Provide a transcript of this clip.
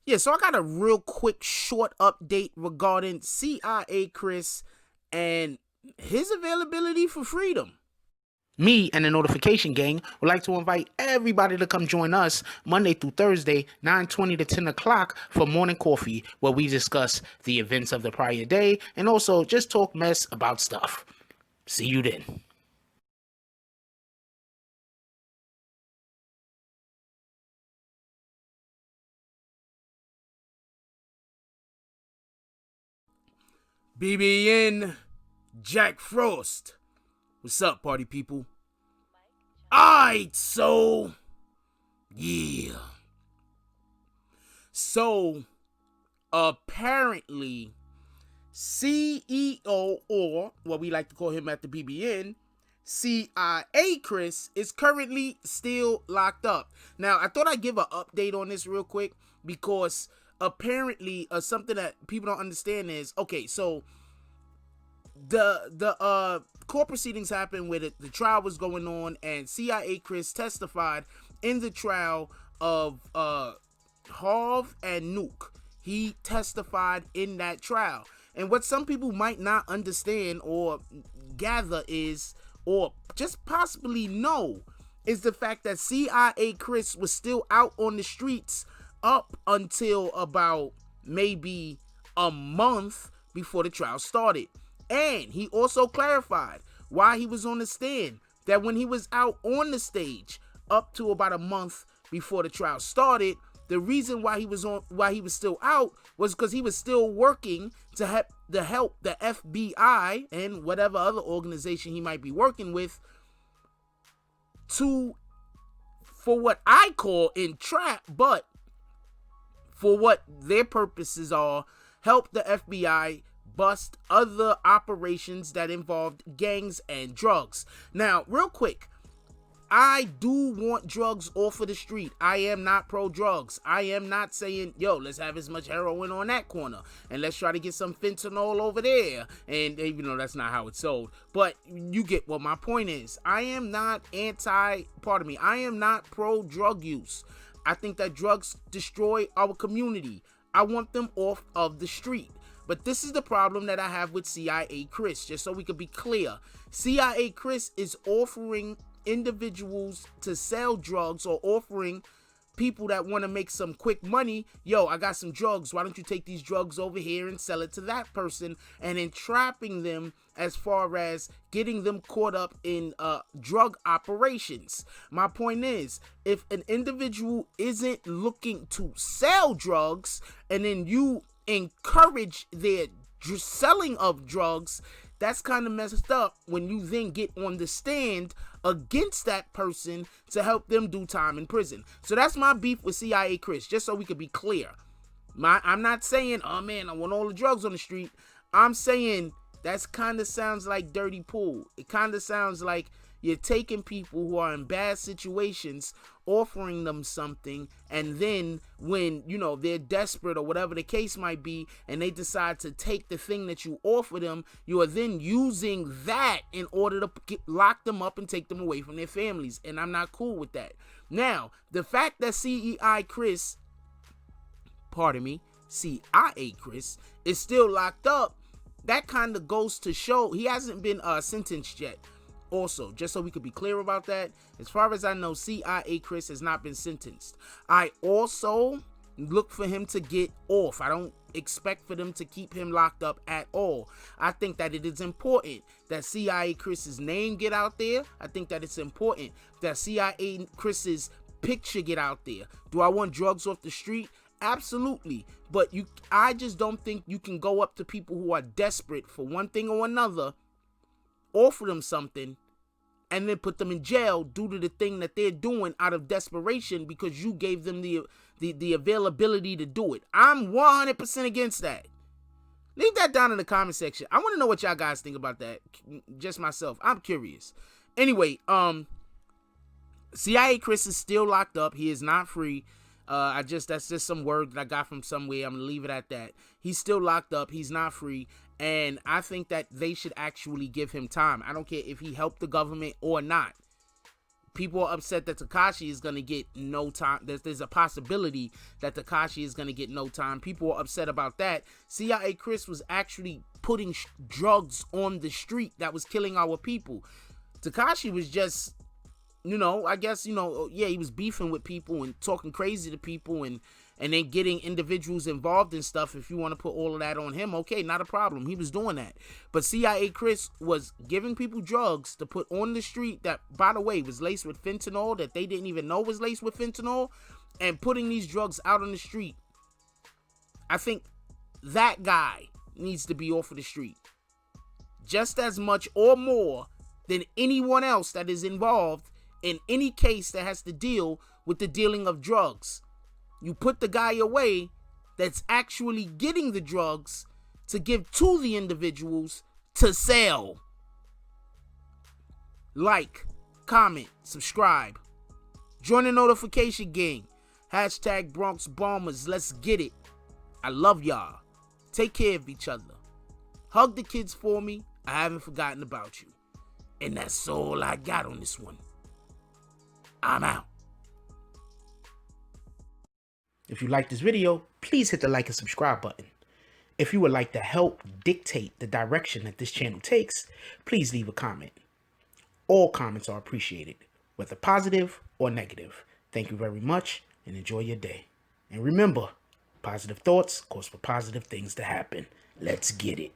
Yeah, so I got a real quick short update regarding CIA Kris and his availability for freedom. Me and the Notification Gang would like to invite everybody to come join us Monday through Thursday, 9:20 to 10 o'clock for morning coffee, where we discuss the events of the prior day and also just talk mess about stuff. See you then. BBN Jack Frost. What's up, party people? Alright, so yeah. So apparently CEO, or what we like to call him at the BBN, CIA Kris, is currently still locked up. Now, I thought I'd give an update on this real quick because apparently something that people don't understand is, okay, so the court proceedings happened where the trial was going on, and CIA Kris testified in the trial of Harv and Nuke. He testified in that trial. And what some people might not understand or gather is, or just possibly know, is the fact that CIA Kris was still out on the streets up until about maybe a month before the trial started. And he also clarified why he was on the stand, that when he was out on the stage up to about a month before the trial started, the reason why he was still out was because he was still working to help the FBI and whatever other organization he might be working with to, for what I call entrap, but for what their purposes are, help the FBI bust other operations that involved gangs and drugs. Now, real quick, I do want drugs off of the street. I am not pro-drugs. I am not saying, yo, let's have as much heroin on that corner, and let's try to get some fentanyl over there. And, you know, that's not how it's sold. But you get what my point is. I am not I am not pro-drug use. I think that drugs destroy our community. I want them off of the street. But this is the problem that I have with CIA Kris, just so we could be clear. CIA Kris is offering individuals to sell drugs, or offering people that want to make some quick money, yo, I got some drugs, why don't you take these drugs over here and sell it to that person, and entrapping them as far as getting them caught up in drug operations. My point is, if an individual isn't looking to sell drugs and then you encourage their selling of drugs, that's kind of messed up when you then get on the stand against that person to help them do time in prison. So that's my beef with CIA Kris, just so we could be clear. I'm not saying, oh man, I want all the drugs on the street. I'm saying that kind of sounds like dirty pool. It kind of sounds like you're taking people who are in bad situations, offering them something, and then when, you know, they're desperate or whatever the case might be, and they decide to take the thing that you offer them, you are then using that in order to lock them up and take them away from their families. And I'm not cool with that. Now, the fact that CIA Kris is still locked up, that kind of goes to show he hasn't been sentenced yet. Also, just so we could be clear about that, as far as I know, CIA Kris has not been sentenced. I also look for him to get off. I don't expect for them to keep him locked up at all. I think that it is important that CIA Kris's name get out there. I think that it's important that CIA Kris's picture get out there. Do I want drugs off the street? Absolutely. But I just don't think you can go up to people who are desperate for one thing or another, offer them something, and then put them in jail due to the thing that they're doing out of desperation because you gave them the availability to do it. I'm 100% against that. Leave that down in the comment section. I want to know what y'all guys think about that. Just myself. I'm curious. Anyway, CIA Kris is still locked up. He is not free. That's just some word that I got from somewhere. I'm gonna leave it at that. He's still locked up. He's not free. And I think that they should actually give him time. I don't care if he helped the government or not. people are upset that Tekashi is going to get no time. There's a possibility that Tekashi is going to get no time. People are upset about that. CIA Kris was actually putting drugs on the street that was killing our people. Tekashi was just, I guess, he was beefing with people and talking crazy to people and then getting individuals involved in stuff. If you want to put all of that on him, okay, not a problem. He was doing that. But CIA Kris was giving people drugs to put on the street that, by the way, was laced with fentanyl, that they didn't even know was laced with fentanyl, and putting these drugs out on the street. I think that guy needs to be off of the street just as much or more than anyone else that is involved in any case that has to deal with the dealing of drugs. You put the guy away that's actually getting the drugs to give to the individuals to sell. Like, comment, subscribe. Join the notification gang. Hashtag Bronx Bombers. Let's get it. I love y'all. Take care of each other. Hug the kids for me. I haven't forgotten about you. And that's all I got on this one. I'm out. If you like this video, please hit the like and subscribe button. If you would like to help dictate the direction that this channel takes, please leave a comment. All comments are appreciated, whether positive or negative. Thank you very much and enjoy your day. And remember, positive thoughts cause for positive things to happen. Let's get it.